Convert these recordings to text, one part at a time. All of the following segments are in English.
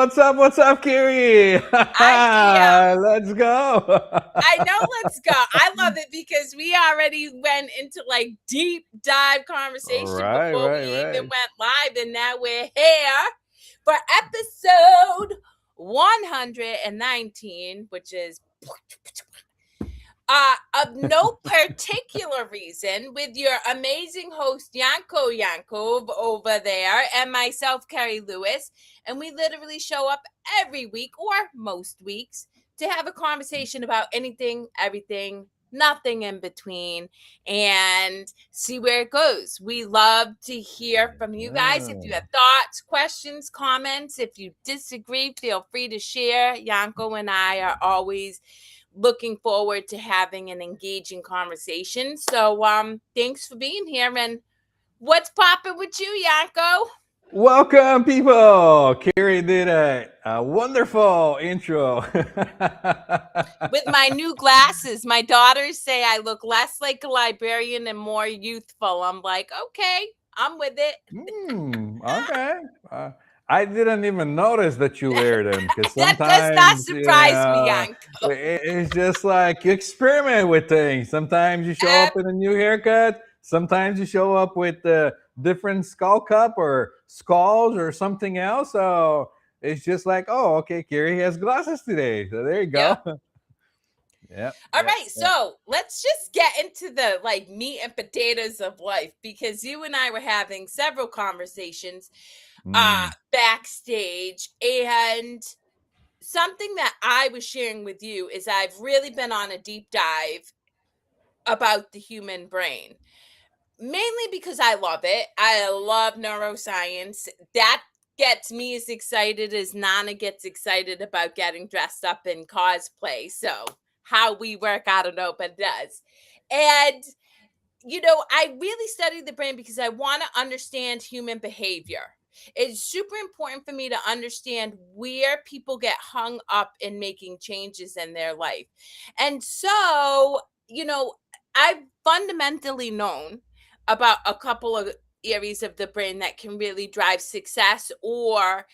What's up, Kerri? I am. Let's go. I know. Let's go. I love it because we already went into like deep dive conversation Right, before we right, even right. went live, and now we're here for episode 119, which is of no particular reason, with your amazing host Yankov over there and myself, Kerri Lewis. And we literally show up every week or most weeks to have a conversation about anything, everything, nothing in between, and see where it goes. We love to hear from you guys. If you Yeah. have thoughts, questions, comments, if you disagree, feel free to share. Yanko and I are always looking forward to having an engaging conversation. So thanks for being here. And what's popping with you, Yanko? Welcome, people. Kerri did a wonderful intro. With my new glasses, my daughters say I look less like a librarian and more youthful. I'm like, okay, I'm with it. Okay. I didn't even notice that you wear them because That does not sometimes, surprise me, Yanko. it's just like you experiment with things. Sometimes you show up in a new haircut. Sometimes you show up with a different skull cup or skulls or something else. So it's just like, oh, okay, Kerri has glasses today. So there you go. Yep. Yeah, All yeah, right, yeah. so let's just get into the like meat and potatoes of life, because you and I were having several conversations Mm, backstage, and something that I was sharing with you is I've really been on a deep dive about the human brain, mainly because I love it. I love neuroscience. That gets me as excited as Nana gets excited about getting dressed up in cosplay. So how we work, I don't know, but it does. And I really study the brain because I want to understand human behavior. It's super important for me to understand where people get hung up in making changes in their life. And so, I've fundamentally known about a couple of areas of the brain that can really drive success or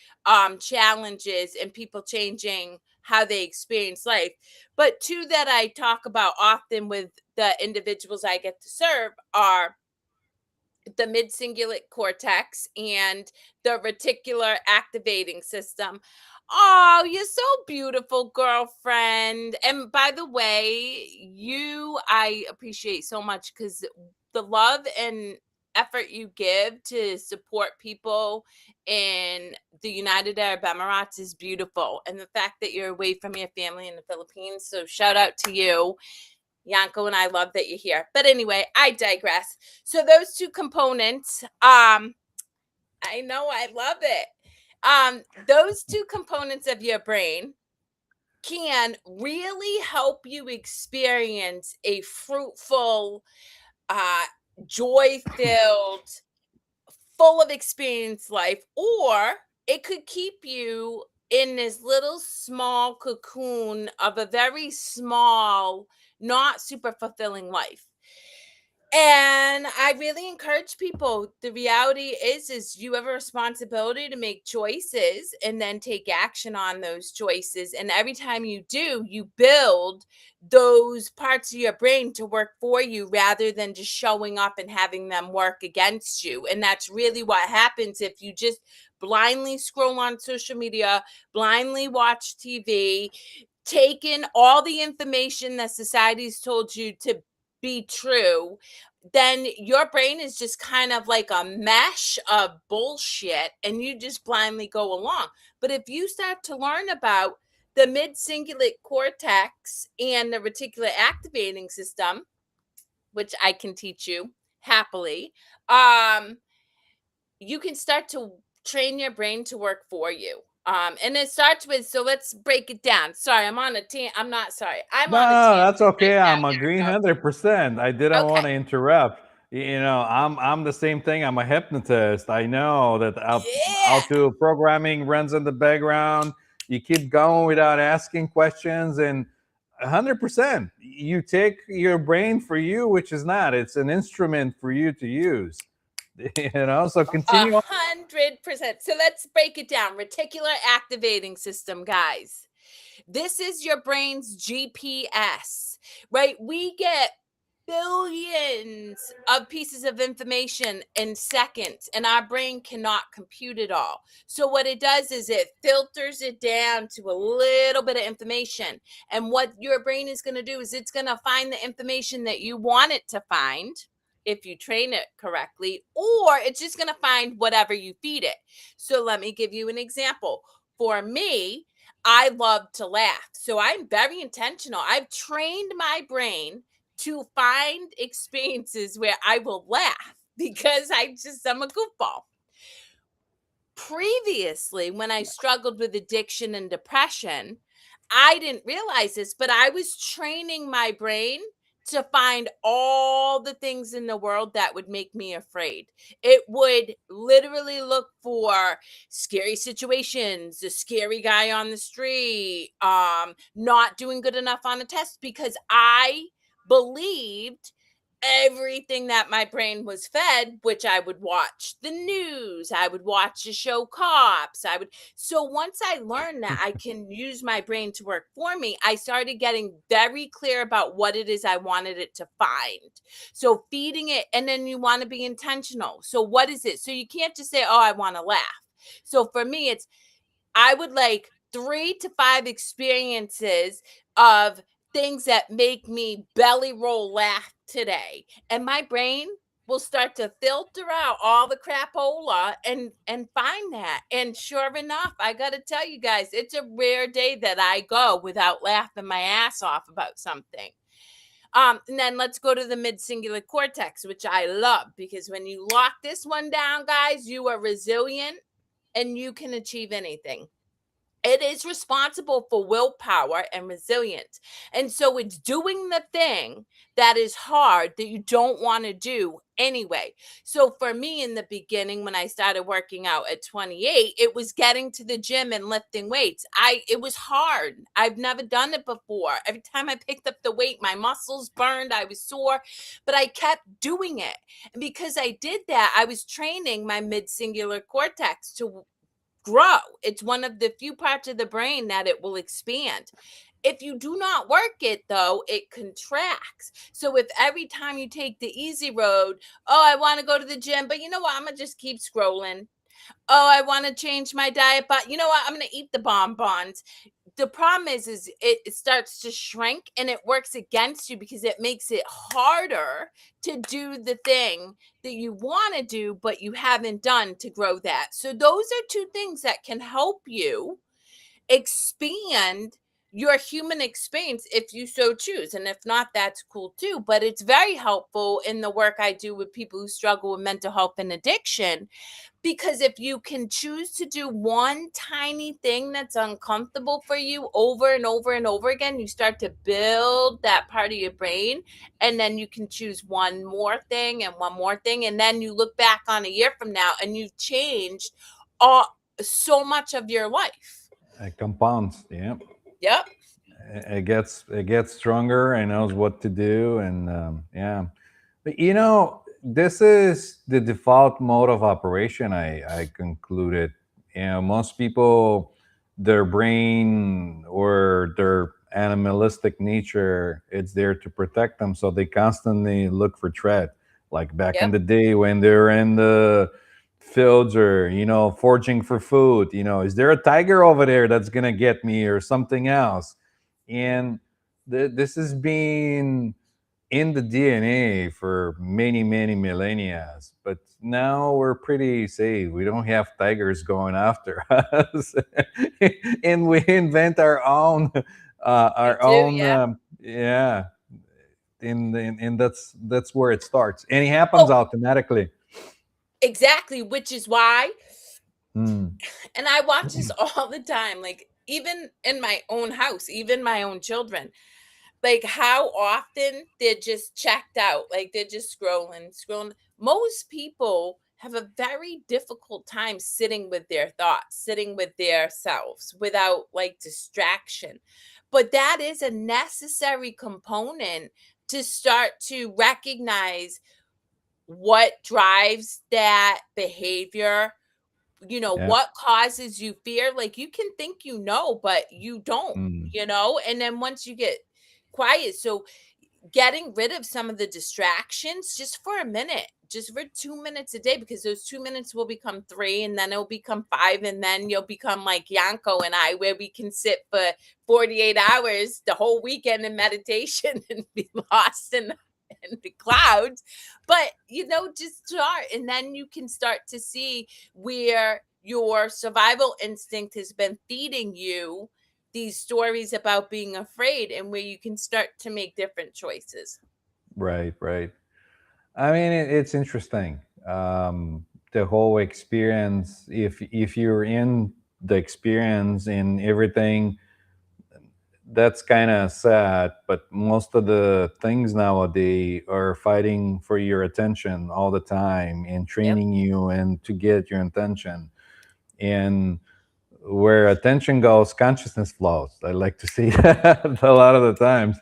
challenges in people changing how they experience life. But two that I talk about often with the individuals I get to serve are the mid-cingulate cortex and the reticular activating system. Oh, you're so beautiful, girlfriend. And by the way, I appreciate so much, because the love and effort you give to support people in the United Arab Emirates is beautiful. And the fact that you're away from your family in the Philippines. So shout out to you. Yanko and I love that you're here. But anyway, I digress. So those two components, I know I love it. Those two components of your brain can really help you experience a fruitful, joy-filled, full of experience life, or it could keep you in this little small cocoon of a very small, not super fulfilling life. And I really encourage people. The reality is you have a responsibility to make choices and then take action on those choices. And every time you do, you build those parts of your brain to work for you rather than just showing up and having them work against you. And that's really what happens if you just blindly scroll on social media, blindly watch TV, take in all the information that society's told you to be true. Then your brain is just kind of like a mesh of bullshit, and you just blindly go along. But if you start to learn about the mid-cingulate cortex and the reticular activating system, which I can teach you happily, you can start to train your brain to work for you. And it starts with, so let's break it down. Sorry, I'm on a I'm not sorry. I'm No, on a no, that's tangent right okay. now, I'm agreeing Yanko. 100%. I didn't want Okay. to interrupt. I'm the same thing. I'm a hypnotist. I know that Yeah. auto programming runs in the background. You keep going without asking questions, and 100%. You take your brain for you, which is not. It's an instrument for you to use. So continue on. 100%. So let's break it down. Reticular activating system, guys. This is your brain's GPS, right? We get billions of pieces of information in seconds, and our brain cannot compute it all. So, what it does is it filters it down to a little bit of information. And what your brain is going to do is it's going to find the information that you want it to find if you train it correctly, or it's just going to find whatever you feed it. So, let me give you an example. For me, I love to laugh. So I'm very intentional. I've trained my brain to find experiences where I will laugh because I'm a goofball. Previously, when I struggled with addiction and depression, I didn't realize this, but I was training my brain to find all the things in the world that would make me afraid. It would literally look for scary situations, the scary guy on the street, not doing good enough on a test, because I believed everything that my brain was fed, which I would watch the news, I would watch the show Cops, so once I learned that I can use my brain to work for me, I started getting very clear about what it is I wanted it to find. So feeding it, and then you want to be intentional. So what is it? So you can't just say, oh, I want to laugh. So for me, I would like 3 to 5 experiences of things that make me belly roll laugh today. And my brain will start to filter out all the crapola and find that. And sure enough, I got to tell you guys, it's a rare day that I go without laughing my ass off about something. And then let's go to the mid-cingulate cortex, which I love, because when you lock this one down, guys, you are resilient and you can achieve anything. It is responsible for willpower and resilience. And so it's doing the thing that is hard that you don't want to do anyway. So for me in the beginning, when I started working out at 28, it was getting to the gym and lifting weights. It was hard. I've never done it before. Every time I picked up the weight, my muscles burned, I was sore, but I kept doing it. And because I did that, I was training my mid-cingulate cortex to grow. It's one of the few parts of the brain that it will expand. If you do not work it, though, it contracts. So if every time you take the easy road, oh, I want to go to the gym, but you know what? I'm going to just keep scrolling. Oh, I want to change my diet, but you know what? I'm going to eat the bonbons. The problem is it starts to shrink, and it works against you because it makes it harder to do the thing that you want to do, but you haven't done to grow that. So those are 2 things that can help you expand your human experience if you so choose. And if not, that's cool too. But it's very helpful in the work I do with people who struggle with mental health and addiction, because if you can choose to do one tiny thing that's uncomfortable for you over and over and over again, you start to build that part of your brain. And then you can choose one more thing and one more thing. And then you look back on a year from now and you've changed all, so much of your life. It compounds. Yeah. Yep. It gets stronger and knows what to do, and yeah. But this is the default mode of operation. I concluded. Most people, their brain or their animalistic nature, it's there to protect them, so they constantly look for threat. Like back in Yep. the day when they're in the fields or foraging for food. Is there a tiger over there that's gonna get me or something else? And this has been in the DNA for many, many millennia. But now we're pretty safe. We don't have tigers going after us, and we invent our own, We our do. own, Yeah. yeah. And that's where it starts, and it happens Oh, automatically. exactly. Which is why, Mm. and I watch this all the time, like even in my own house, even my own children, like how often they're just checked out, like they're just scrolling. Most people have a very difficult time sitting with their thoughts, sitting with their selves without like distraction. But that is a necessary component to start to recognize what drives that behavior, Yeah. what causes you fear. Like, you can think but you don't, Mm. and then once you get quiet, so getting rid of some of the distractions just for a minute, just for 2 minutes a day, because those 2 minutes will become three, and then it'll become five, and then you'll become like Yanko and I, where we can sit for 48 hours the whole weekend in meditation and be lost in the clouds. But, just start, and then you can start to see where your survival instinct has been feeding you these stories about being afraid, and where you can start to make different choices. Right, right. I mean, it's interesting. The whole experience. If you're in the experience in everything, that's kind of sad. But most of the things nowadays are fighting for your attention all the time and Yep. training you and to get your attention. And where attention goes, consciousness flows. I like to see that a lot of the times.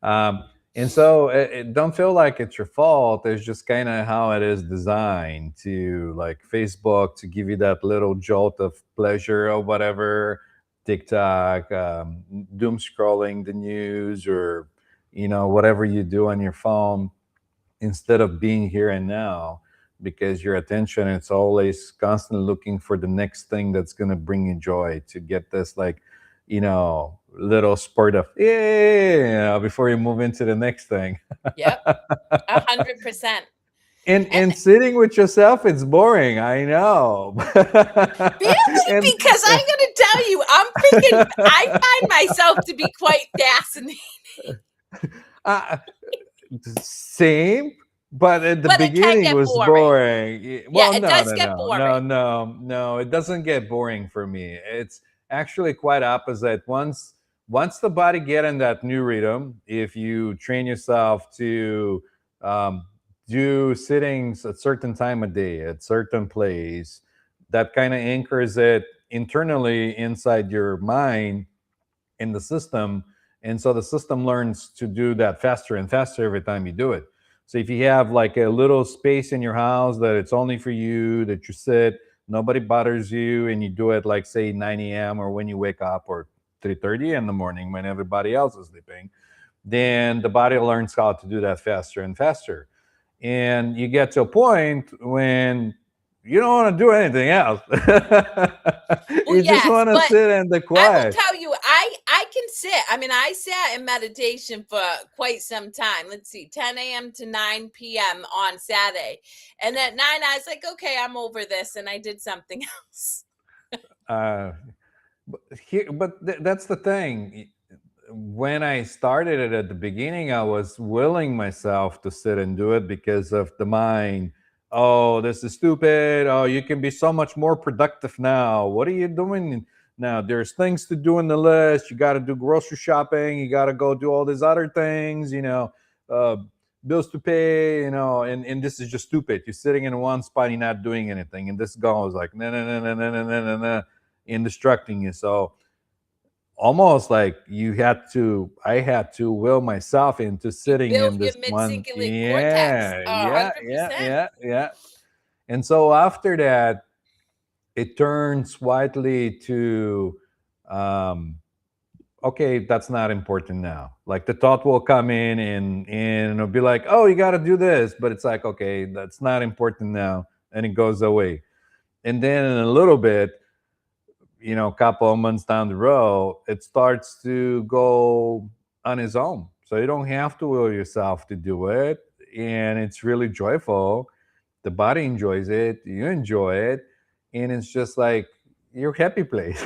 Um, and so don't feel like it's your fault. It's just kind of how it is designed to, like Facebook, to give you that little jolt of pleasure or whatever. TikTok, doom scrolling the news, or whatever you do on your phone, instead of being here and now, because your attention, it's always constantly looking for the next thing that's going to bring you joy, to get this, like, little spurt of yeah, before you move into the next thing. Yep. 100%. And And sitting with yourself, it's boring, I know. really, and because I'm gonna tell you, I find myself to be quite fascinating. uh, same, but at the But it can beginning get was boring. boring. Yeah, Well, it no, does no, get no, no, boring. no, it doesn't get boring for me. It's actually quite opposite. Once the body get in that new rhythm, if you train yourself to um, do sittings at certain time of day at certain place, that kind of anchors it internally inside your mind, in the system. And so the system learns to do that faster and faster every time you do it. So if you have like a little space in your house that it's only for you, that you sit, nobody bothers you, and you do it like, say, 9 a.m., or when you wake up, or 3:30 in the morning when everybody else is sleeping, then the body learns how to do that faster and faster. And you get to a point when you don't want to do anything else. Well, You just yes, want to but sit in the I will quiet. tell you, I can sit. I mean, I sat in meditation for quite some time. Let's see, 10 a.m. to 9 p.m. on Saturday. And at 9, I was like, okay, I'm over this. And I did something else. Uh, but that's the thing. When I started it at the beginning, I was willing myself to sit and do it because of the mind. Oh, this is stupid. Oh, you can be so much more productive now. What are you doing now? There's things to do in the list. You got to do grocery shopping. You got to go do all these other things, uh, bills to pay, and this is just stupid. You're sitting in one spot, you're not doing anything. And this goes like, no, no, no, no, no, no, no, no, no, in distracting you. So almost like I had to will myself into You sitting built in your this one. mid-cingulate cortex. Yeah, Oh, yeah, yeah, 100%. yeah, yeah. And so after that, it turns slightly to, um okay, that's not important now. Like the thought will come in, and it'll be like, oh, you got to do this, but it's like, okay, that's not important now, and it goes away. And then in a little bit, couple of months down the road, it starts to go on its own. So you don't have to will yourself to do it. And it's really joyful. The body enjoys it, you enjoy it, and it's just like your happy place.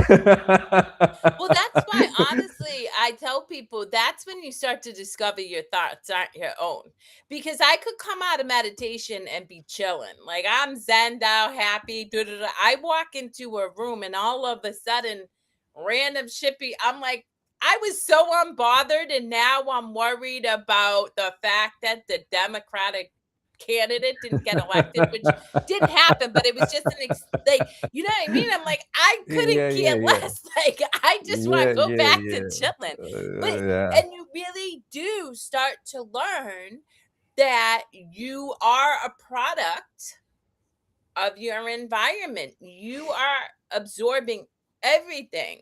Well, that's why, honestly, I tell people that's when you start to discover your thoughts aren't your own. Because I could come out of meditation and be chilling. Like, I'm zen out, happy. Da, da, da. I walk into a room and all of a sudden, random shippy, I'm like, I was so unbothered. And now I'm worried about the fact that the Democratic candidate didn't get elected, which didn't happen, but it was just like, you know what I mean? I'm like, I couldn't Yeah, care yeah, yeah. less. Like, I just want Yeah, to go yeah, back to yeah. chilling. But Yeah. and you really do start to learn. that you are a product of your environment. You are absorbing everything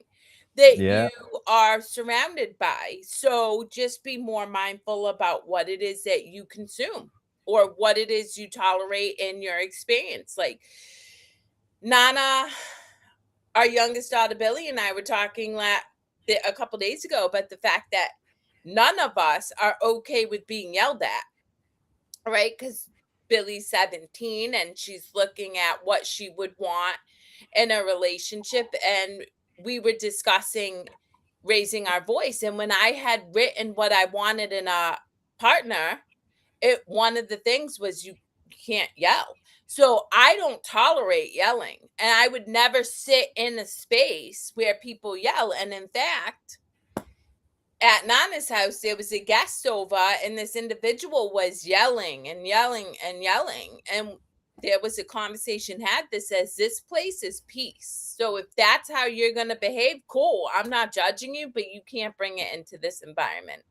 that Yeah. you are surrounded by. So just be more mindful about what it is that you consume or what it is you tolerate in your experience. Like Nana, our youngest daughter Billy, and I were talking a couple days ago about the fact that none of us are okay with being yelled at, right? Because Billy's 17 and she's looking at what she would want in a relationship. And we were discussing raising our voice. And when I had written what I wanted in a partner, one of the things was you can't yell. So I don't tolerate yelling. And I would never sit in a space where people yell. And in fact, at Nana's house, there was a guest over, and this individual was yelling and yelling and yelling. And there was a conversation had that says, this place is peace. So if that's how you're going to behave, cool. I'm not judging you, but you can't bring it into this environment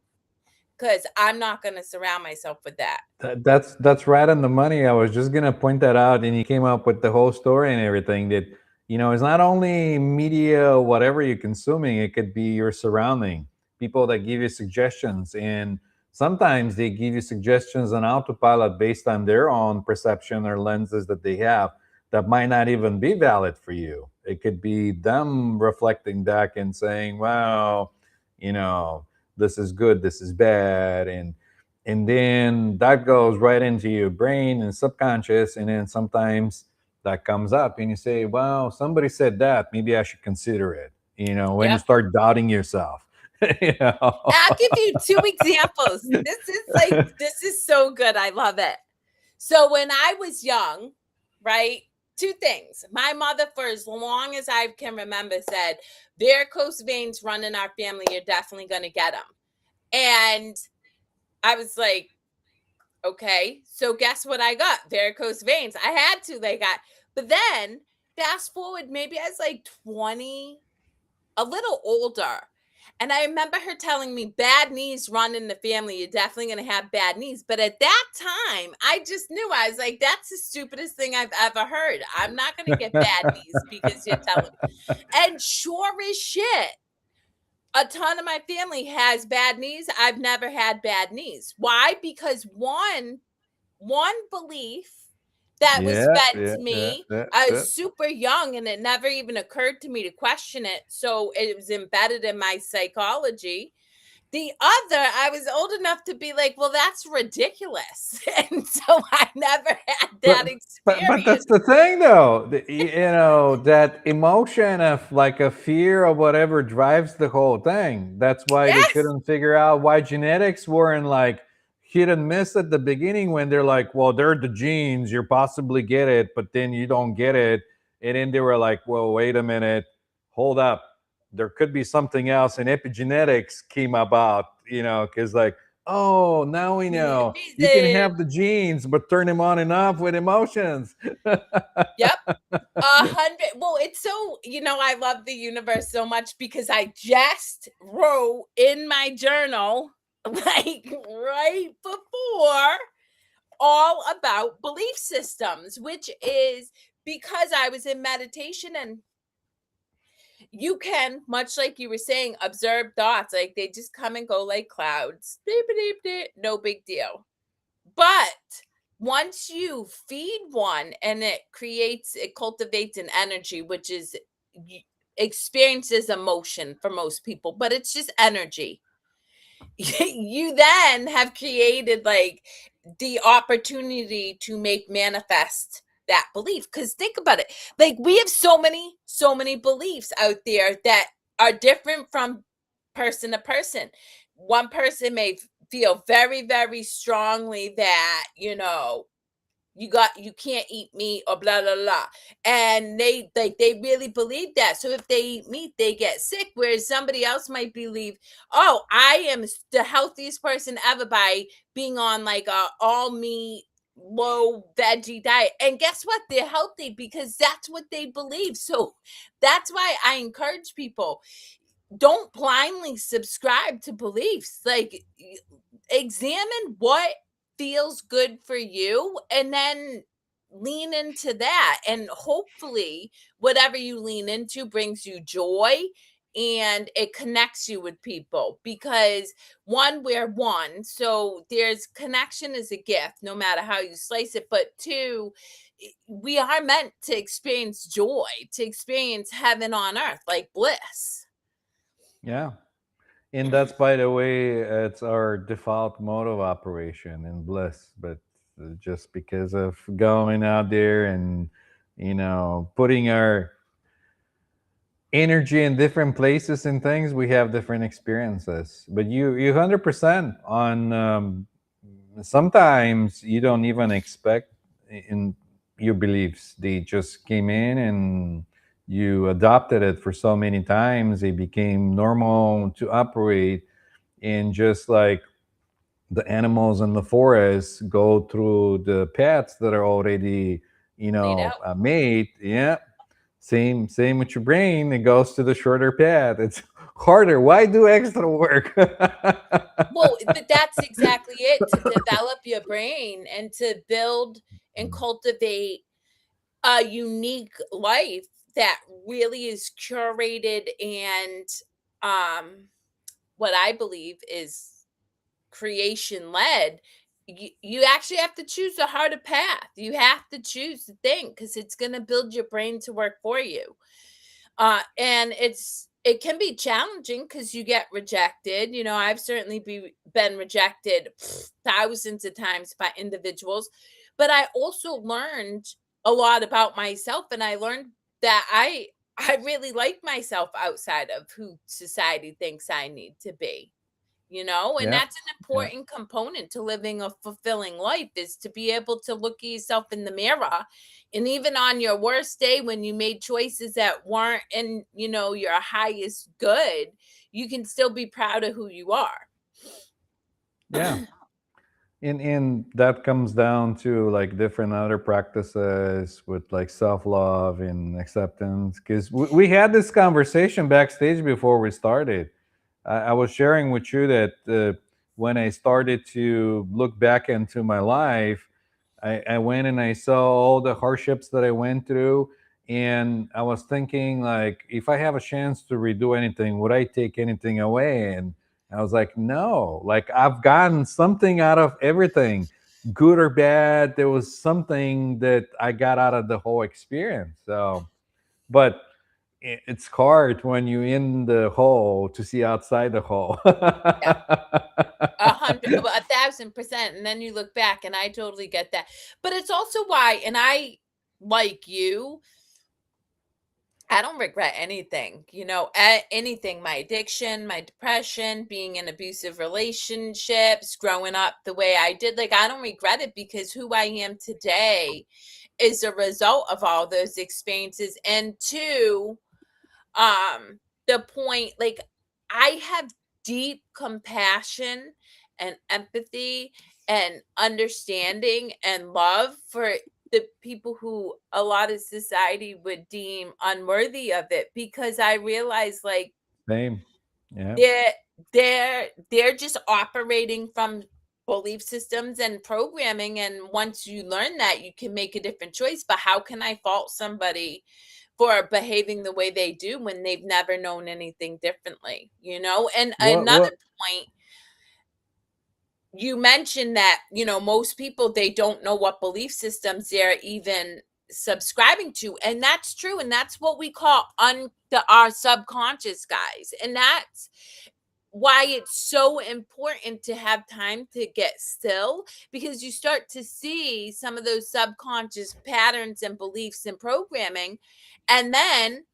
because I'm not going to surround myself with that. That's right on the money. I was just gonna point that out, and you came up with the whole story and everything. That it's not only media, whatever you're consuming. It could be your surrounding, people that give you suggestions, and sometimes they give you suggestions on autopilot based on their own perception or lenses that they have that might not even be valid for you. It could be them reflecting back and saying, "Wow, you know, this is good, this is bad," and then that goes right into your brain and subconscious, and then sometimes that comes up and you say, wow, somebody said that, maybe I should consider it, when you Yep. start doubting yourself. you know? I'll give you two examples. This is so good. I love it. So when I was young, right? Two things. My mother, for as long as I can remember, said, varicose veins run in our family. You're definitely going to get them. And I was like, okay. So guess what I got? Varicose veins. I had to. But then fast forward, maybe I was like 20, a little older. And I remember her telling me bad knees run in the family. You're definitely going to have bad knees. But at that time, I just knew. I was like, that's the stupidest thing I've ever heard. I'm not going to get bad knees because you're telling me. And sure as shit, a ton of my family has bad knees. I've never had bad knees. Why? Because one belief that was Yeah, fed yeah, to yeah, me. yeah, I yeah. was super young and it never even occurred to me to question it. So it was embedded in my psychology. The other, I was old enough to be like, well, that's ridiculous. And so I never had that But that's experience. the thing, though. That emotion of like a fear or whatever drives the whole thing. That's why they Yes. couldn't figure out why genetics weren't like hit and miss at the beginning, when they're like, well, they're the genes, you possibly get it, but then you don't get it. And then they were like, well, wait a minute, hold up. There could be something else. And epigenetics came about, because like, oh, now we know you can Reason. have the genes, but turn them on and off with emotions. Yep. 100. Well, it's so, I love the universe so much because I just wrote in my journal, like right before, all about belief systems, which is because I was in meditation and you can, much like you were saying, observe thoughts. Like they just come and go like clouds. Beep, beep, beep, no big deal. But once you feed one and it cultivates an energy, which is experiences emotion for most people, but it's just energy. You then have created like the opportunity to make manifest that belief. Because think about it, like we have so many beliefs out there that are different from person to person. One person may feel very, very strongly that, you can't eat meat or blah blah blah, and they really believe that. So if they eat meat they get sick, whereas somebody else might believe, oh, I am the healthiest person ever by being on like a all meat low veggie diet, and guess what, they're healthy because that's what they believe. So that's why I encourage people, don't blindly subscribe to beliefs. Like examine what feels good for you, and then lean into that, and hopefully whatever you lean into brings you joy and it connects you with people, because one, we're one, so there's connection is a gift no matter how you slice it, but two, we are meant to experience joy, to experience heaven on earth, like bliss. Yeah. And that's, by the way, it's our default mode of operation in bliss. But just because of going out there and, putting our energy in different places and things, we have different experiences. But you 100% on. Sometimes you don't even expect in your beliefs. They just came in and you adopted it for so many times. They became normal to operate, and just like the animals in the forest go through the paths that are already Laid out. made. Yeah, same with your brain. It goes to the shorter path. It's harder. Why do extra work? Well, but that's exactly it, to develop your brain and to build and cultivate a unique life that really is curated and um what I believe is creation led. You actually have to choose a harder path. You have to choose to think, because it's going to build your brain to work for you. And it can be challenging because you get rejected. I've certainly been rejected thousands of times by individuals, but I also learned a lot about myself, and I learned that I really like myself outside of who society thinks I need to be. And Yeah, that's an yeah, important component to living a fulfilling life, is to be able to look at yourself in the mirror, and even on your worst day when you made choices that weren't in your highest good, you can still be proud of who you are. yeah. And that comes down to like different other practices with like self-love and acceptance, because we had this conversation backstage before we started. I was sharing with you that when I started to look back into my life, I went and I saw all the hardships that I went through, and I was thinking like, if I have a chance to redo anything, would I take anything away? And I was like, no, like I've gotten something out of everything, good or bad. There was something that I got out of the whole experience. So, but it's hard when you're in the hole to see outside the hole. Yeah, 1,000%. And then you look back, and I totally get that. But it's also why, and I, like you, I don't regret anything, anything, my addiction, my depression, being in abusive relationships, growing up the way I did. Like, I don't regret it, because who I am today is a result of all those experiences. And two, the point, like, I have deep compassion and empathy and understanding and love for the people who a lot of society would deem unworthy of it, because I realize, like, Same. Yeah. they're they're just operating from belief systems and programming, and once you learn that, you can make a different choice. But how can I fault somebody for behaving the way they do when they've never known anything differently? And another What? point, you mentioned that, most people, they don't know what belief systems they're even subscribing to. And that's true. And that's what we call our subconscious, guys. And that's why it's so important to have time to get still, because you start to see some of those subconscious patterns and beliefs and programming, and then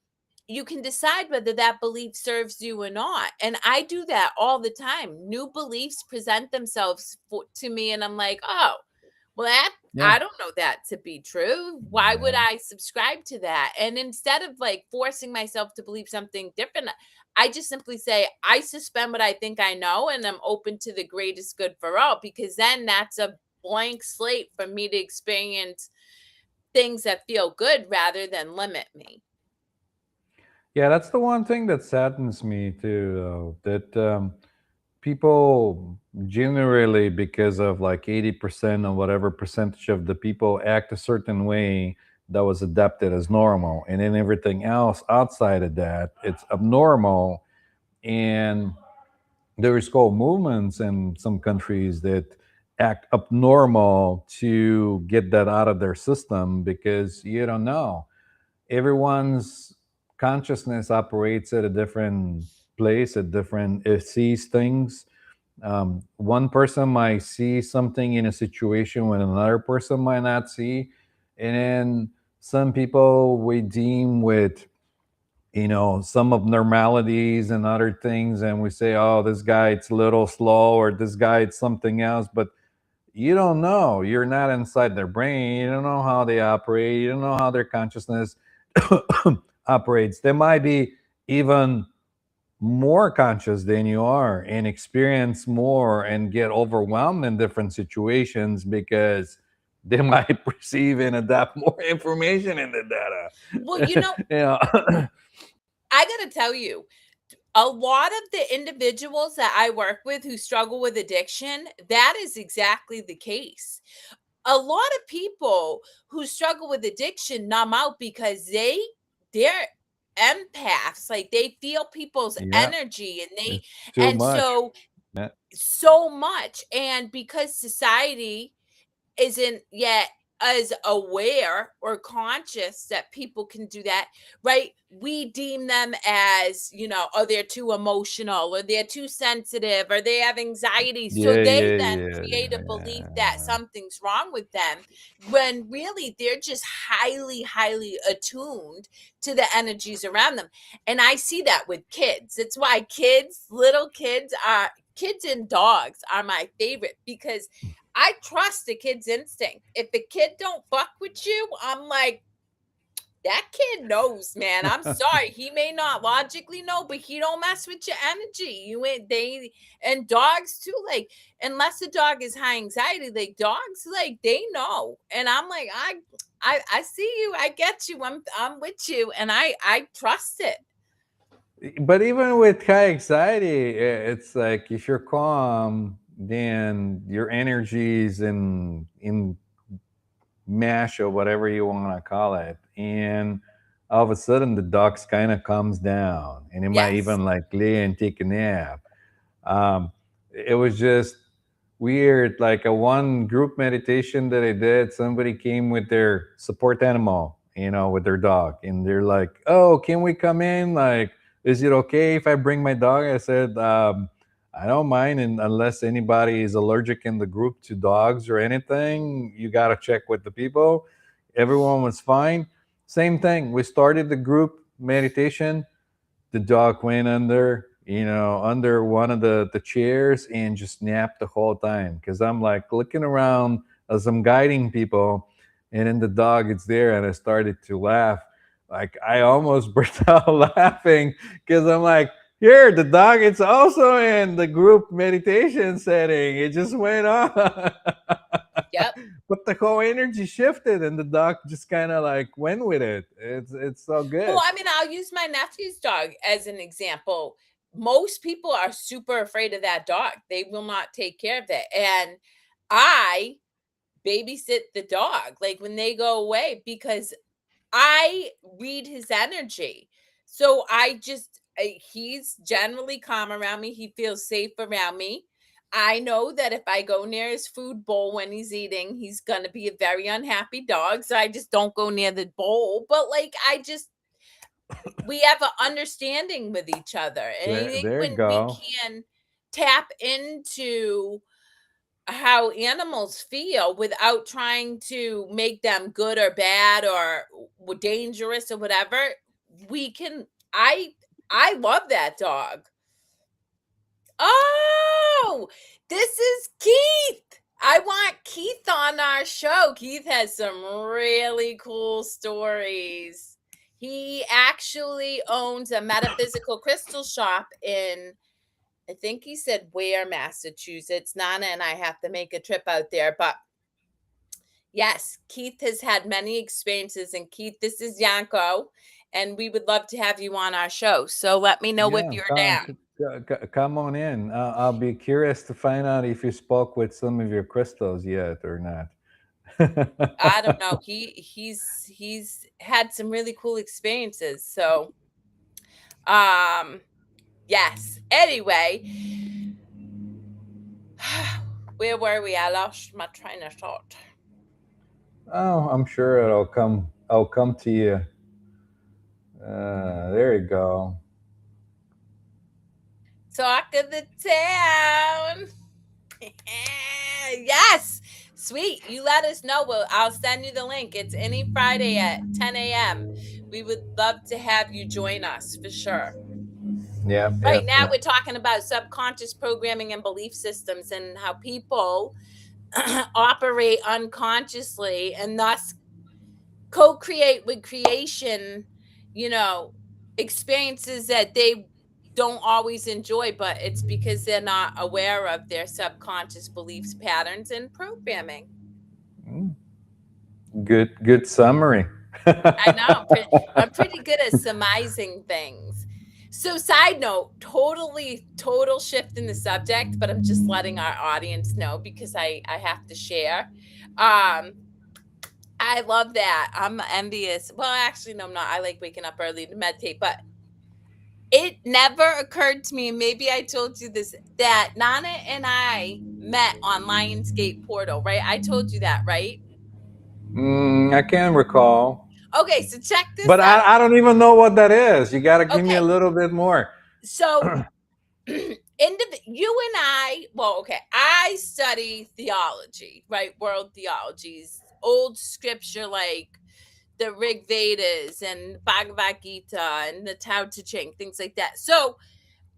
you can decide whether that belief serves you or not. And I do that all the time. New beliefs present themselves to me, and I'm like, oh, well, Yeah. I don't know that to be true. Why would Yeah. I subscribe to that? And instead of like forcing myself to believe something different, I just simply say, I suspend what I think I know, and I'm open to the greatest good for all, because then that's a blank slate for me to experience things that feel good rather than limit me. Yeah, that's the one thing that saddens me too, though. That people generally, because of like 80% or whatever percentage of the people act a certain way that was adapted as normal, and then everything else outside of that it's abnormal. And there is called movements in some countries that act abnormal to get that out of their system, because you don't know, everyone's consciousness operates at a different place, at different, it sees things. One person might see something in a situation when another person might not see. And then some people we deem with, some abnormalities and other things, and we say, oh, this guy it's a little slow, or this guy it's something else. But you don't know, you're not inside their brain, you don't know how they operate, you don't know how their consciousness operates. They might be even more conscious than you are and experience more and get overwhelmed in different situations, because they might perceive and adapt more information in the Well, you data. know, I gotta tell you, a lot of the individuals that I work with who struggle with addiction, that is exactly the case. A lot of people who struggle with addiction numb out because they're empaths, like they feel people's Yeah, energy, and they it's too and much. so Yeah. so much, and because society isn't yet as aware or conscious that people can do that, right? We deem them as, oh, they're too emotional, or they're too sensitive, or they have anxiety. So Yeah, they yeah, then yeah, create a belief that yeah. something's wrong with them, when really they're just highly, highly attuned to the energies around them. And I see that with kids. It's why little kids and dogs are my favorite, because I trust the kid's instinct. If the kid don't fuck with you, I'm like, that kid knows, man. I'm sorry. He may not logically know, but he don't mess with your energy. You ain't they and dogs too, like, unless the dog is high anxiety, like dogs, like they know. And I'm like, I see you, I get you, I'm with you, and I trust it. But even with high anxiety, it's like if you're calm, then your energies in mash or whatever you want to call it, and all of a sudden the dog kind of calms down, and it might Yes. even like lay and take a nap. It was just weird. Like a one group meditation that I did, somebody came with their support animal, with their dog, and they're like, "Oh, can we come in? Like, is it okay if I bring my dog?" I said, "I don't mind, and unless anybody is allergic in the group to dogs or anything, you gotta check with the people." Everyone was fine. Same thing. We started the group meditation, the dog went under one of the chairs and just napped the whole time, because I'm like looking around as I'm guiding people, and then the dog is there, and I started to laugh. Like I almost burst out laughing, because I'm like, here, the dog it's also in the group meditation setting, it just went on. Yep. But the whole energy shifted, and the dog just kind of like went with it. It's so Well, good. I mean, I'll use my nephew's dog as an example. Most people are super afraid of that dog. They will not take care of it. And I babysit the dog, like when they go away, because I read his energy. So he's generally calm around me. He feels safe around me. I know that if I go near his food bowl when he's eating, he's going to be a very unhappy dog. So I just don't go near the bowl. But like, we have an understanding with each other. And I think There you when we go. can tap into how animals feel without trying to make them good or bad or dangerous or whatever, we can I love that dog. Oh, this is Keith. I want Keith on our show. Keith has some really cool stories. He actually owns a metaphysical crystal shop in, I think he said Ware, Massachusetts. Nana and I have to make a trip out there. But yes, Keith has had many experiences. And Keith, this is Yanko. and we would love to have you on our show. So let me know if Yeah, you're down. come on in. I'll be curious to find out if you spoke with some of your crystals yet or not. I don't know. He's had some really cool experiences. So yes. Anyway, where were we? I lost my train of thought. Oh, I'm sure it'll come. I'll come to you. There you go. Talk of the town. Yes. Sweet. You let us know. I'll send you the link. It's any Friday at 10 a.m. We would love to have you join us for sure. Yeah, Right yeah, now, yeah. we're talking about subconscious programming and belief systems and how people operate unconsciously and thus co-create with creation, you know, experiences that they don't always enjoy, but it's because they're not aware of their subconscious beliefs, patterns, and programming. Mm, good summary. I know I'm pretty good at surmising things. So, side note, total shift in the subject, but I'm just letting our audience know because I have to share. Um, I love that. I'm envious. Well, actually, no, I'm not. I like waking up early to meditate, but it never occurred to me, and maybe I told you this, that Nana and I met on Lionsgate Portal, right? I told you that, right? I can't recall, Okay, so check this but out. I don't even know what that is. You got to give me a Okay, little bit more. so you and I, well, okay, I study theology, right? World theologies, old scripture like the Rig Vedas and Bhagavad Gita and the Tao Te Ching, things like that. So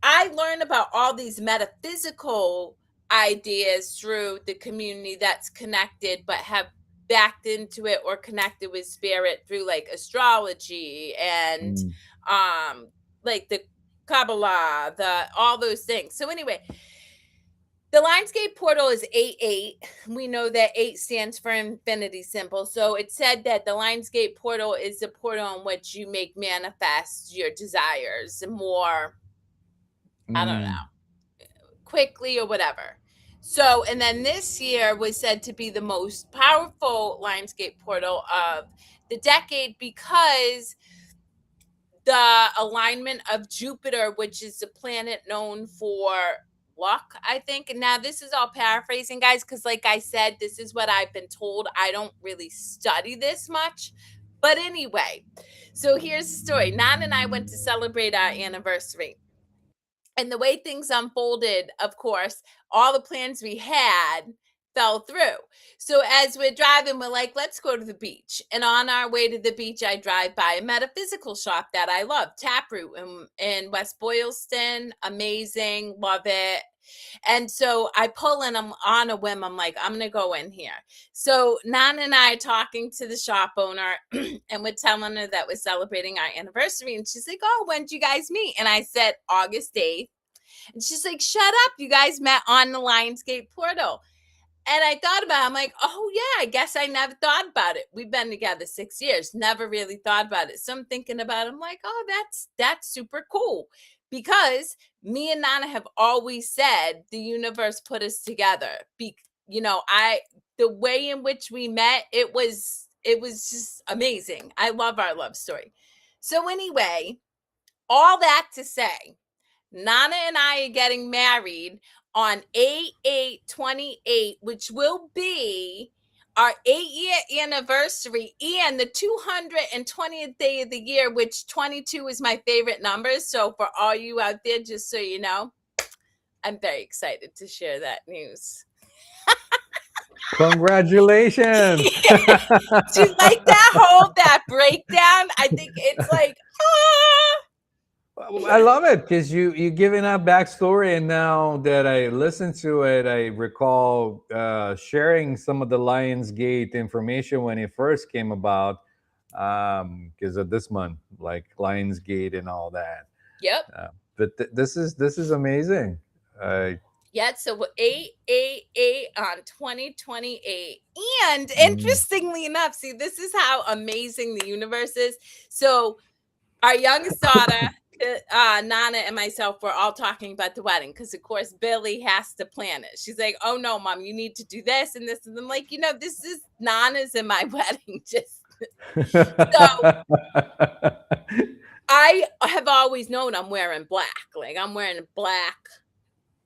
I learn about all these metaphysical ideas through the community that's connected, but have backed into it or connected with spirit through like astrology and Mm, um like the Kabbalah, the all those things. So anyway, the Lionsgate portal is 8-8. We know that 8 stands for infinity symbol. So it said that the Lionsgate portal is the portal in which you make manifest your desires more, I don't mm, know, quickly or whatever. So, and then this year was said to be the most powerful Lionsgate portal of the decade because the alignment of Jupiter, which is the planet known for luck, I think. And now this is all paraphrasing, guys, because like I said, this is what I've been told. I don't really study this much. But anyway, so here's the story. Nan and I went to celebrate our anniversary. And the way things unfolded, of course, all the plans we had fell through. So as we're driving, we're like, let's go to the beach. And on our way to the beach, I drive by a metaphysical shop that I love, Taproot in West Boylston. Amazing, love it. And so I pull in, I'm on a whim. I'm like, I'm going to go in here. So Nan and I are talking to the shop owner and we're telling her that we're celebrating our anniversary. And she's like, oh, when did you guys meet? And I said, August 8th. And she's like, shut up. You guys met on the Lionsgate portal. And I thought about it. I'm like, oh, yeah, I guess I never thought about it. We've been together 6 years, never really thought about it. So I'm thinking about it. I'm like, oh, that's super cool. Because me and Nana have always said the universe put us together. The way in which we met, it was just amazing. I love our love story. So anyway, all that to say, Nana and I are getting married on 8/8/28, which will be our 8-year anniversary and the 220th day of the year, which 22 is my favorite number. So for all you out there, just so you know, I'm very excited to share that news. Congratulations. Do you like that breakdown? I think it's like, ah. I love it because you giving that backstory, and now that I listened to it, I recall sharing some of the Lionsgate information when it first came about, because of this month, like Lionsgate and all that. Yep. This is amazing. Yeah, so 8/8/8 on 2028. And Mm, interestingly enough, see, this is how amazing the universe is. So Our youngest daughter, Nana, and myself were all talking about the wedding because, of course, Billy has to plan it. She's like, "Oh no, Mom, you need to do this and this," and I'm like, "This is Nana's and my wedding." Just so I have always known I'm wearing black. Like I'm wearing black.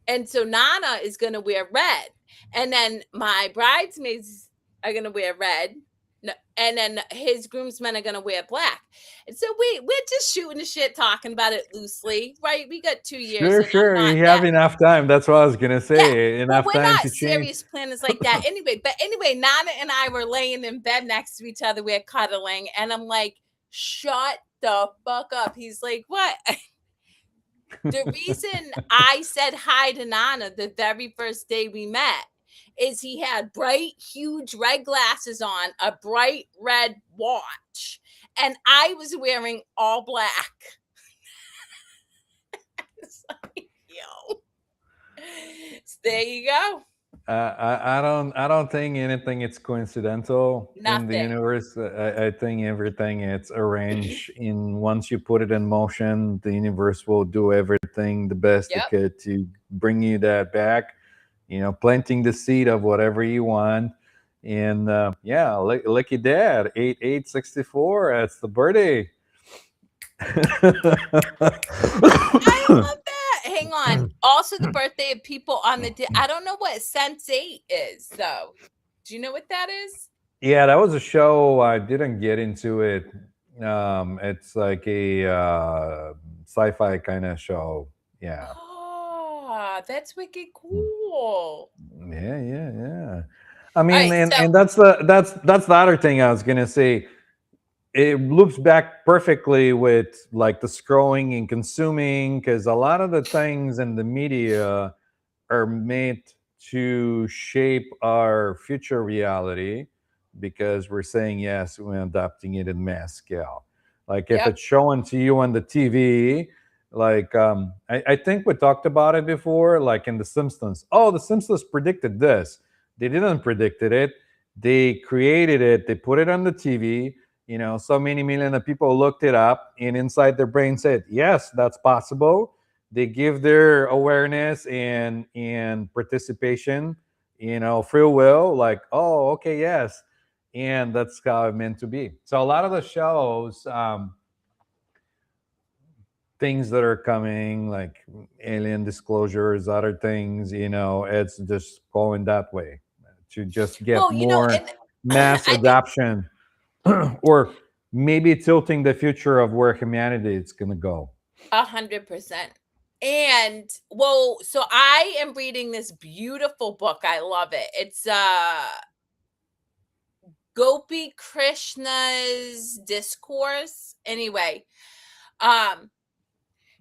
And so Nana is gonna wear red. And then my bridesmaids are gonna wear red. And then his groomsmen are gonna wear black. And so we're just shooting the shit, talking about it loosely, right? We got 2 years, Sure, and I'm sure. not You that. have enough time. That's what I was gonna Yeah, say. well, Enough we're time not to change. serious planners like that anyway. But anyway, Nana and I were laying in bed next to each other. We're cuddling, and I'm like, "Shut the fuck up." He's like, "What?" The reason I said hi to Nana the very first day we met is he had bright, huge red glasses on, a bright red watch, and I was wearing all black. It's like, yo. So there you go. I don't think anything it's coincidental in the Nothing. universe. I think everything it's arranged in. Once you put it in motion, the universe will do everything the best it Yep. could to bring you that back. Planting the seed of whatever you want. And yeah, lucky dad, 8864. That's the birthday. I love that. Hang on. Also, the birthday of people on the day. I don't know what Sense8 is, though. Do you know what that is? Yeah, that was a show. I didn't get into it. It's like a sci-fi kind of show. Yeah, Ah, that's wicked cool. yeah, yeah, yeah. I All mean, right, so and that's the other thing I was gonna say. It loops back perfectly with like the scrolling and consuming, because a lot of the things in the media are made to shape our future reality, because we're saying yes, we're adopting it in mass scale. Like if yep. it's showing to you on the TV, like I think we talked about it before, like in The Simpsons. Oh, The Simpsons predicted this. They didn't predicted it. They created it. They put it on the TV. So many million of people looked it up, and inside their brain said, yes, that's possible. They give their awareness and participation, free will, like, oh, okay, yes. And that's how it meant to be. So a lot of the shows, things that are coming, like alien disclosures, other things, it's just going that way to just get Well, more and mass I think adoption, or maybe tilting the future of where humanity is going to go. 100%. And well, so I am reading this beautiful book. I love it. It's Gopi Krishna's Discourse. Anyway, um,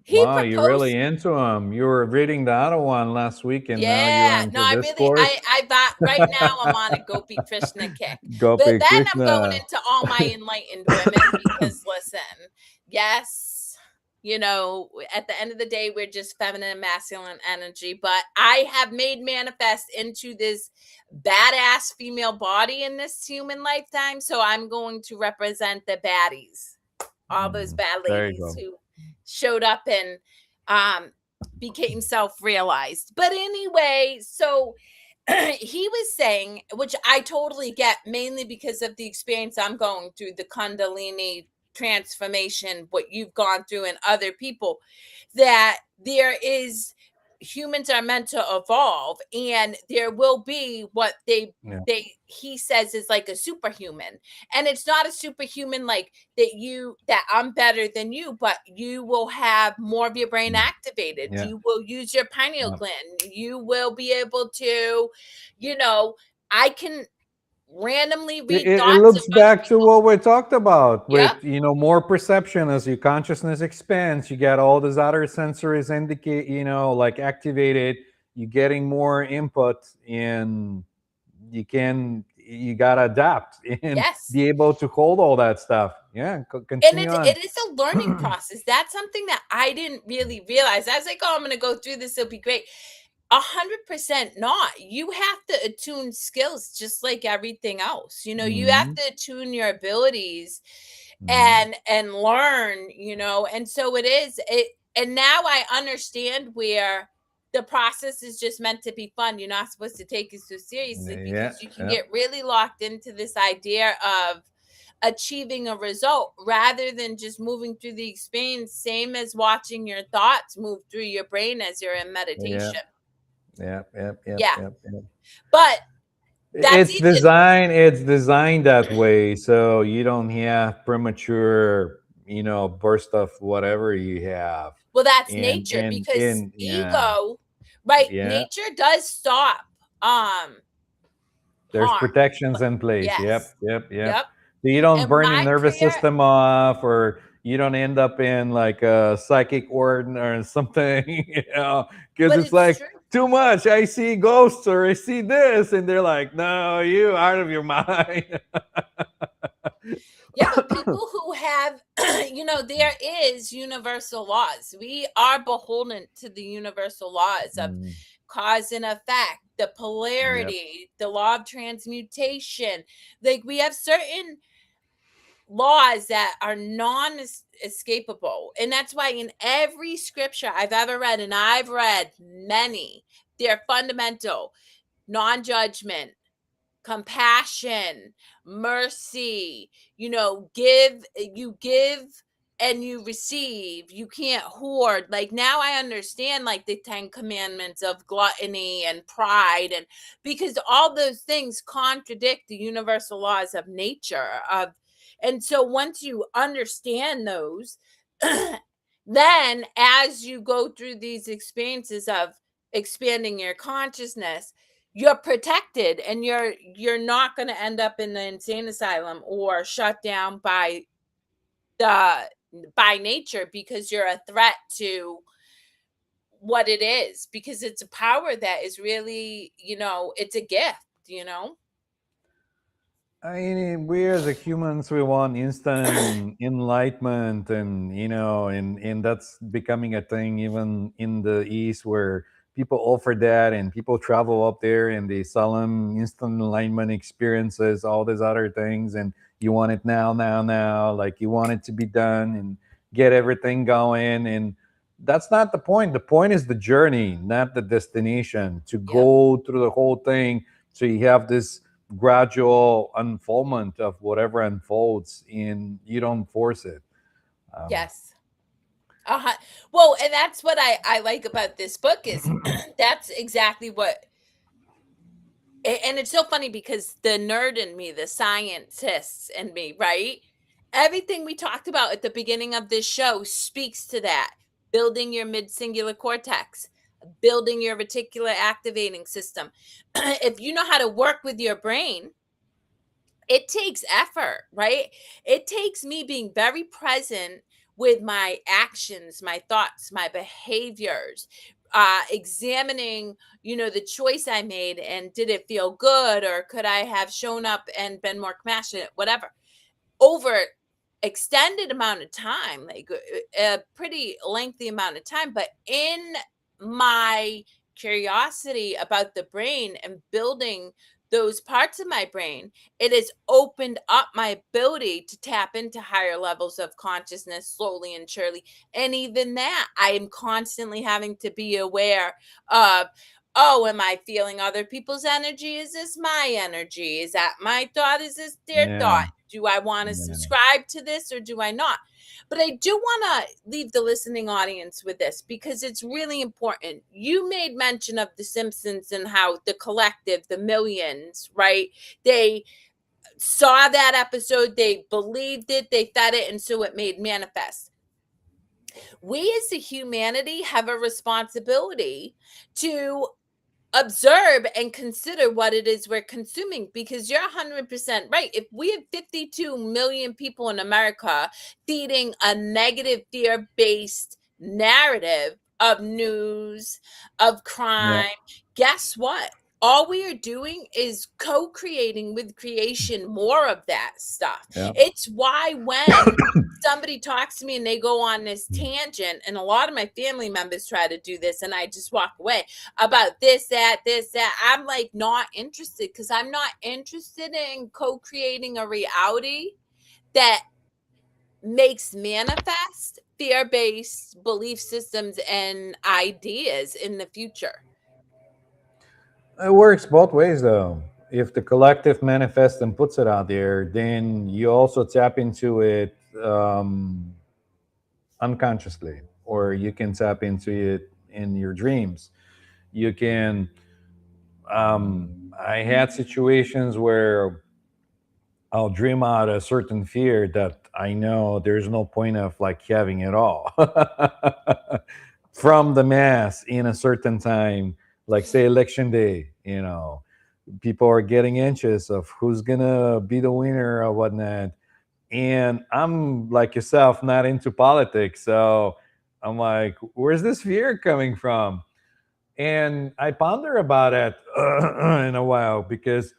he Wow, you're really proposed. into them. You were reading the other one last week, and now you're Yeah, no, into I really, discourse. I bought right now. I'm on a Gopi Krishna kick, but Gopi then I'm going Krishna. into all my enlightened women because listen, yes, at the end of the day, we're just feminine and masculine energy, but I have made manifest into this badass female body in this human lifetime, so I'm going to represent the baddies, all those bad There you ladies go. who showed up and um became self-realized. But anyway, so he was saying, which I totally get, mainly because of the experience I'm going through, the Kundalini transformation, what you've gone through and other people, that there is humans are meant to evolve, and there will be what Yeah. he says is like a superhuman, and it's not a superhuman like that I'm better than you, but you will have more of your brain activated, Yeah. you will use your pineal Yeah. gland, you will be able to, you know I can randomly It, read it it thoughts of loops other back to people. what we talked about Yep. with more perception. As your consciousness expands, you get all these other sensories indicate, like activated. You're getting more input, and you gotta adapt and Yes. be able to hold all that stuff. Yeah, And continue it on. it is a learning process. That's something that I didn't really realize. I was like, "Oh, I'm gonna go through this, it'll be great." 100% not. You have to attune skills just like everything else. You have Mhm. to attune your abilities Mhm. and learn, and so it is it. And now I understand where the process is just meant to be fun. You're not supposed to take it so seriously, Yeah, because you can yeah, get really locked into this idea of achieving a result rather than just moving through the experience, same as watching your thoughts move through your brain as you're in yeah, meditation. yeah, yeah, yeah, Yeah, yeah, yeah. but that's even It's designed that way so you don't have premature, burst of whatever you have. well, that's And nature, because yeah, ego, right? yeah. Nature does stop um There's harm. protections But in place. yes. Yep, yep, yep. Yep. So you don't And burn your my nervous prayer, system off, or you don't end up in like a psychic ward or something, because but it's it's like true. too much. I see ghosts or I see this, and they're like, "No, you out of your mind." Yeah, but people who have, there is universal laws. We are beholden to the universal laws of Mm, cause and effect, the yep, polarity, the law of transmutation. Like, we have certain laws that are non escapable. And that's why in every scripture I've ever read, and I've read many, they're fundamental: non judgment, compassion, mercy, give and you receive. You can't hoard. Like, now I understand, like, the 10 commandments of gluttony and pride, and because all those things contradict the universal laws of nature of. And so once you understand those, then as you go through these experiences of expanding your consciousness, you're protected, and you're not going to end up in the insane asylum or shut down the by nature, because you're a threat to what it is, because it's a power that is really, it's a gift. I mean, we as a humans, we want instant enlightenment, and and that's becoming a thing even in the East, where people offer that, and people travel up there and they sell them instant enlightenment experiences, all these other things, and you want it now, now, now, like you want it to be done and get everything going, and that's not the point. The point is the journey, not the destination. To Yep. go through the whole thing, so you have this gradual unfoldment of whatever unfolds, and you don't force it. um, Yes. Uh-huh. Well, and that's what I like about this book is that's exactly what. And it's so funny because the nerd in me, the scientists in me, right? Everything we talked about at the beginning of this show speaks to that. Building your mid singular cortex, building your reticular activating system. If you know how to work with your brain, it takes effort, right? It takes me being very present with my actions, my thoughts, my behaviors, examining, the choice I made, and did it feel good, or could I have shown up and been more compassionate, whatever, over extended amount of time, like a pretty lengthy amount of time. But in my curiosity about the brain and building those parts of my brain, it has opened up my ability to tap into higher levels of consciousness slowly and surely. And even that, I am constantly having to be aware of, oh, am I feeling other people's energy? Is this my energy? Is that my thought? Is this their yeah, thought? Do I want to yeah. subscribe to this or do I not? But I do want to leave the listening audience with this, because it's really important. You made mention of The Simpsons and how the collective, the millions, right? They saw that episode, they believed it, they fed it, and so it made manifest. We as a humanity have a responsibility to observe and consider what it is we're consuming, because you're 100% right. If we have 52 million people in America feeding a negative fear based narrative of news, of Yeah, crime, guess what? All we are doing is co creating with creation more of that stuff. yeah. It's why when somebody talks to me and they go on this tangent, and a lot of my family members try to do this, and I just walk away about this, that. I'm like not interested, because I'm not interested in co creating a reality that makes manifest fear-based belief systems and ideas in the future. It works both ways, though. If the collective manifests and puts it out there, then you also tap into it unconsciously, or you can tap into it in your dreams. You can. I had situations where I'll dream out a certain fear that I know there's no point of like having it all from the mass in a certain time, like say election day. People are getting anxious of who's gonna be the winner or whatnot. And I'm like yourself, not into politics, so I'm like, where's this fear coming from? And I ponder about it in a while because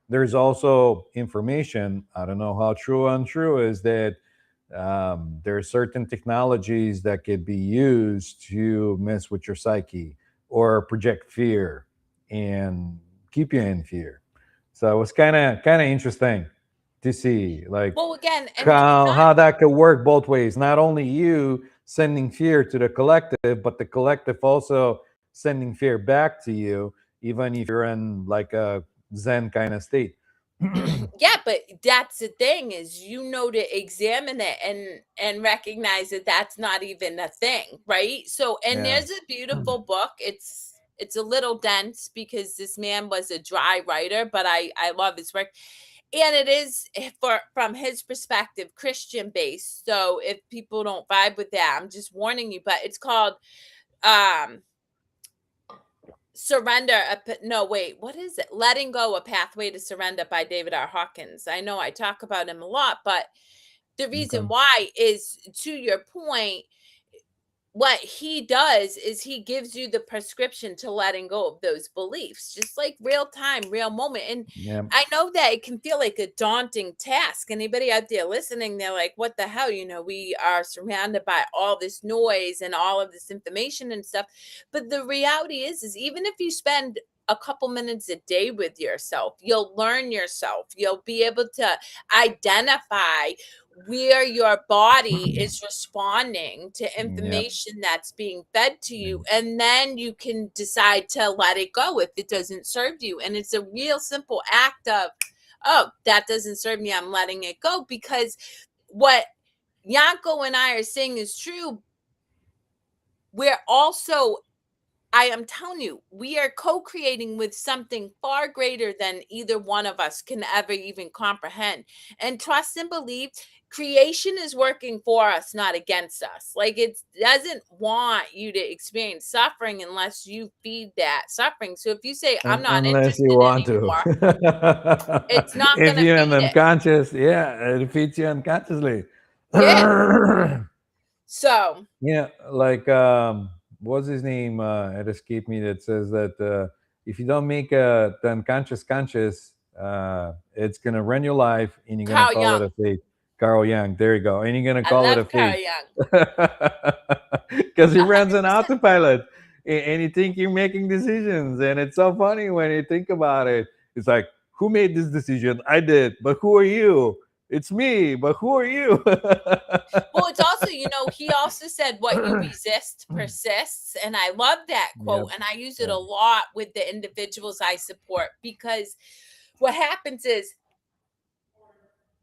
there's also information. I don't know how true or untrue is that there are certain technologies that could be used to mess with your psyche or project fear and keep you in fear. So it was kind of interesting to see like Well, again, and when you're how not that could work both ways. Not only you sending fear to the collective, but the collective also sending fear back to you, even if you're in like a Zen kind of state. yeah, but that's the thing is to examine it and recognize that that's not even a thing, right? So, and Yeah. there's a beautiful book. It's a little dense because this man was a dry writer, but I love his work. And it is for from his perspective Christian based. So if people don't vibe with that, I'm just warning you, but it's called um Surrender no, wait, what is it? Letting Go: A Pathway to Surrender by David R. Hawkins. I know I talk about him a lot, but the reason Okay. why is, to your point, what he does is he gives you the prescription to letting go of those beliefs, just like real time, real moment. And Yeah. I know that it can feel like a daunting task. Anybody out there listening, they're like, what the hell? We are surrounded by all this noise and all of this information and stuff. But the reality is even if you spend a couple minutes a day with yourself, you'll learn yourself. You'll be able to identify where your body is responding to Yeah. information that's being fed to you, and then you can decide to let it go if it doesn't serve you. And it's a real simple act of, oh, that doesn't serve me, I'm letting it go. Because what Yanko and I are saying is true. We're also, I am telling you, we are co-creating with something far greater than either one of us can ever even comprehend. And trust and believe, creation is working for us, not against us. Like, it doesn't want you to experience suffering unless you feed that suffering. So if you say, I'm not Unless you interested want to. anymore, it's not If going to you're feed it. unconscious, yeah, it feeds you unconsciously. Yeah. So, Yeah, like what's his name? It escaped me. That says that if you don't make the unconscious conscious, it's gonna run your life, and you're gonna Carl call it Jung. a fate. Carl Young, there you go, and you're gonna I call it a love Carl fate Jung. because he runs an 100%. autopilot, and you think you're making decisions, and it's so funny when you think about it. It's like, who made this decision? I did, but who are you? It's me, but who are you? Well, it's also, he also said what you resist persists. And I love that quote. Yep. And I use it a Yep. lot with the individuals I support, because what happens is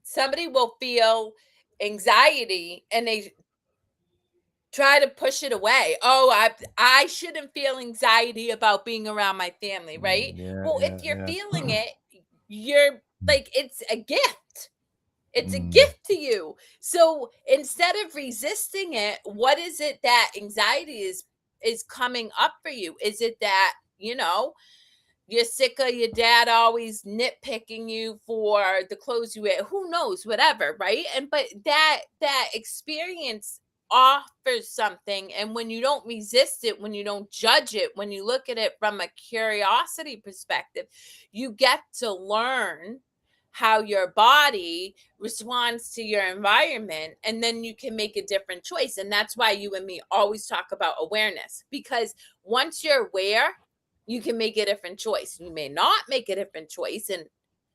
somebody will feel anxiety and they try to push it away. Oh, I shouldn't feel anxiety about being around my family, right? Yeah, Well, if yeah, you're yeah. feeling it, you're like, it's a gift. It's a Mm, gift to you. So instead of resisting it, what is it that anxiety is coming up for you? Is it that, you're sick of your dad always nitpicking you for the clothes you wear? Who knows, whatever, right? And but that experience offers something, and when you don't resist it, when you don't judge it, when you look at it from a curiosity perspective, you get to learn how your body responds to your environment, and then you can make a different choice. And that's why you and me always talk about awareness, because once you're aware, you can make a different choice. You may not make a different choice, and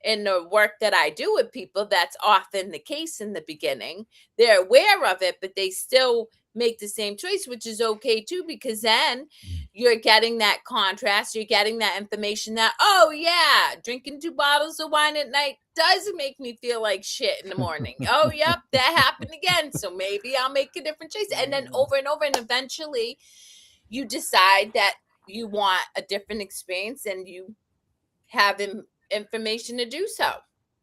in the work that I do with people, that's often the case in the beginning. They're aware of it, but they still make the same choice, which is okay too, because then you're getting that contrast, you're getting that information that, oh, yeah, drinking 2 bottles of wine at night does make me feel like shit in the morning. Oh, yep, that happened again. So maybe I'll make a different choice. And then over and over, and eventually you decide that you want a different experience and you have information to do so.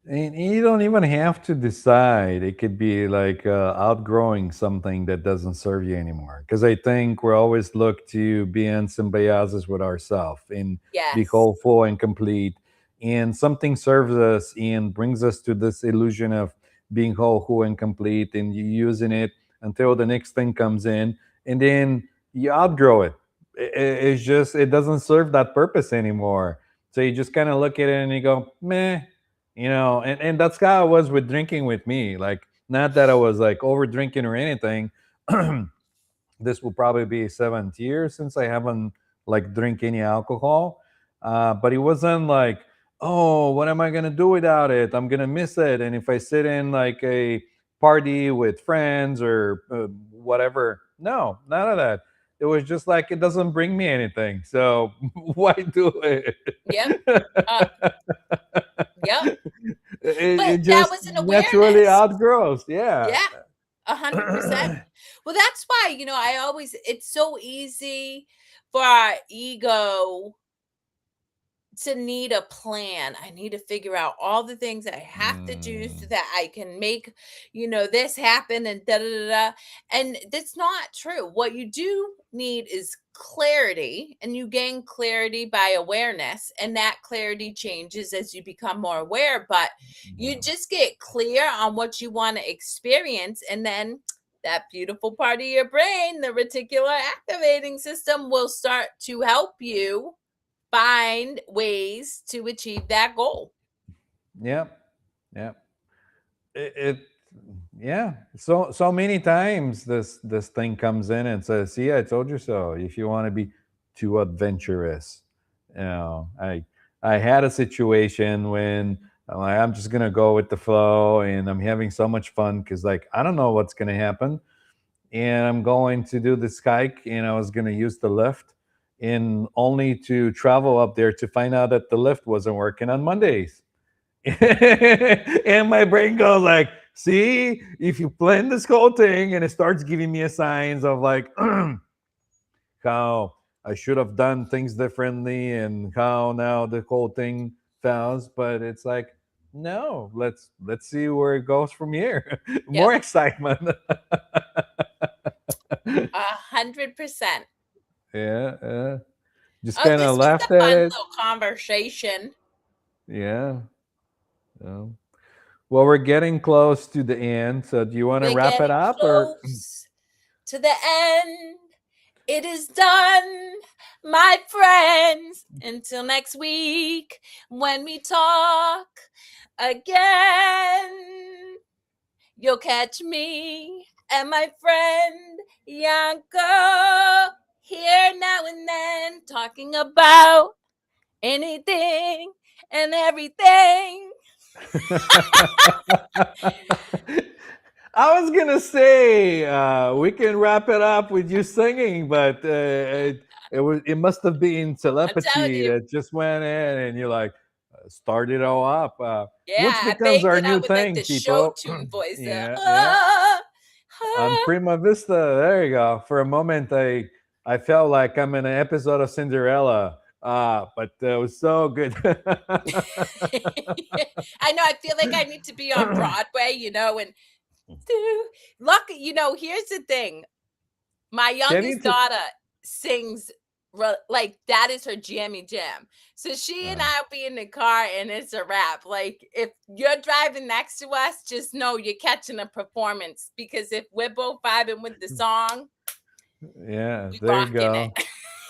And you don't even have to decide. It could be like outgrowing something that doesn't serve you anymore. Because I think we always look to be in symbiosis with ourselves and be Yes. whole, full, and complete. And something serves us and brings us to this illusion of being whole, full, and complete. And you using it until the next thing comes in. And then you outgrow it. It's just, it doesn't serve that purpose anymore. So you just kind of look at it and you go, meh, and that's how it was with drinking with me. Like, not that I was like over drinking or anything. This will probably be 7 years since I haven't like drink any alcohol. But it wasn't like, oh, what am I gonna do without it? I'm gonna miss it. And if I sit in like a party with friends or whatever, no, none of that. It was just like it doesn't bring me anything. So why do it? Yep. Uh, yep. It But that just was an naturally awareness. outgrows. Yeah. Yeah. 100%. Well, that's why, I always, it's so easy for our ego to need a plan. I need to figure out all the things I have to do so Mm, that I can make, this happen and da da da da. And that's not true. What you do need is clarity, and you gain clarity by awareness, and that clarity changes as you become more aware. But you yeah. just get clear on what you want to experience, and then that beautiful part of your brain, the reticular activating system, will start to help you find ways to achieve that goal. Yep. Yep. It yeah. So many times this thing comes in and says, "See, I told you so." If you want to be too adventurous, I had a situation when I'm like, I'm just gonna go with the flow, and I'm having so much fun because like I don't know what's gonna happen, and I'm going to do this hike, and I was going to use the lift, and only to travel up there to find out that the lift wasn't working on Mondays. And my brain goes like, see, if you plan this whole thing, and it starts giving me a signs of like how I should have done things differently and how now the whole thing fails. But it's like, no, let's see where it goes from here. Yep. More excitement. 100%. Yeah, yeah. Just Oh, kind this of was laughed a at fun it. little conversation. Yeah. Yeah. Well, we're getting close to the end. So, do you want to We're wrap it getting up or? close to the end. It is done, my friends. Until next week when we talk again. You'll catch me and my friend Yanko here now and then talking about anything and everything. I was gonna say we can wrap it up with you singing, but it must have been I'm telling telepathy you, that just went in, and you like started it all up, yeah, which I becomes banged our it new out with like thing, the show people. tune voice. Yeah, yeah. On Ah. Prima Vista. There you go. For a moment, I felt like I'm in an episode of Cinderella. But it was so good. I know. I feel like I need to be on Broadway, and lucky, here's the thing. My Getting youngest to daughter sings like that is her jammy jam. So she and I'll be in the car and it's a wrap. Like if you're driving next to us, just know you're catching a performance because if we're both vibing with the song, yeah, we there you rocking go.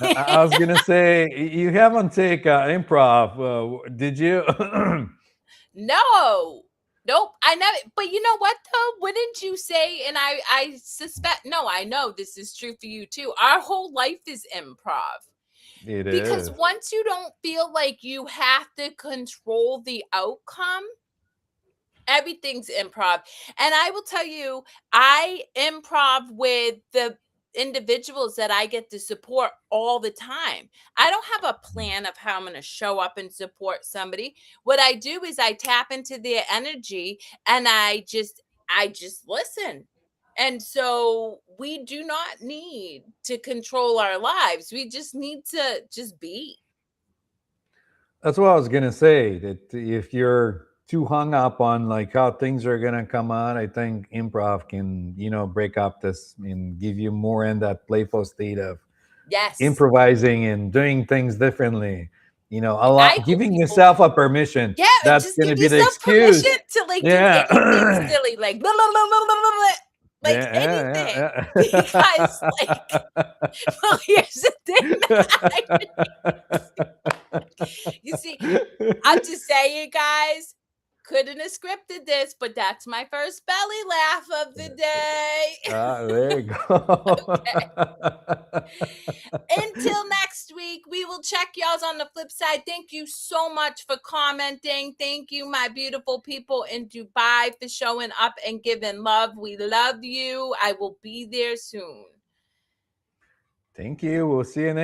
I it. was gonna say you haven't take improv, did you? No. Nope. I never, but you know what though? Wouldn't you say, and I suspect, no, I know this is true for you too. Our whole life is improv. It Because is. once you don't feel like you have to control the outcome, everything's improv. And I will tell you, I improv with the individuals that I get to support all the time. I don't have a plan of how I'm going to show up and support somebody. What I do is I tap into their energy and I just listen. And so we do not need to control our lives. We just need to just be. That's what I was gonna say. That if you're too hung up on like how things are gonna come out, I think improv can, break up this and give you more in that playful state of Yes. improvising and doing things differently. A I lot, hope giving people. yourself a permission. Yeah, and That's just give gonna be the yourself permission excuse. to, like, do anything Yeah. silly, like, blah, blah, blah, blah, blah, blah, blah, like, anything, Yeah, because, like, well, here's the thing that I you see, I'm just saying, guys, couldn't have scripted this, but that's my first belly laugh of the day. there you go. Until next week, we will check y'all's on the flip side. Thank you so much for commenting. Thank you, my beautiful people in Dubai, for showing up and giving love. We love you. I will be there soon. Thank you. We'll see you next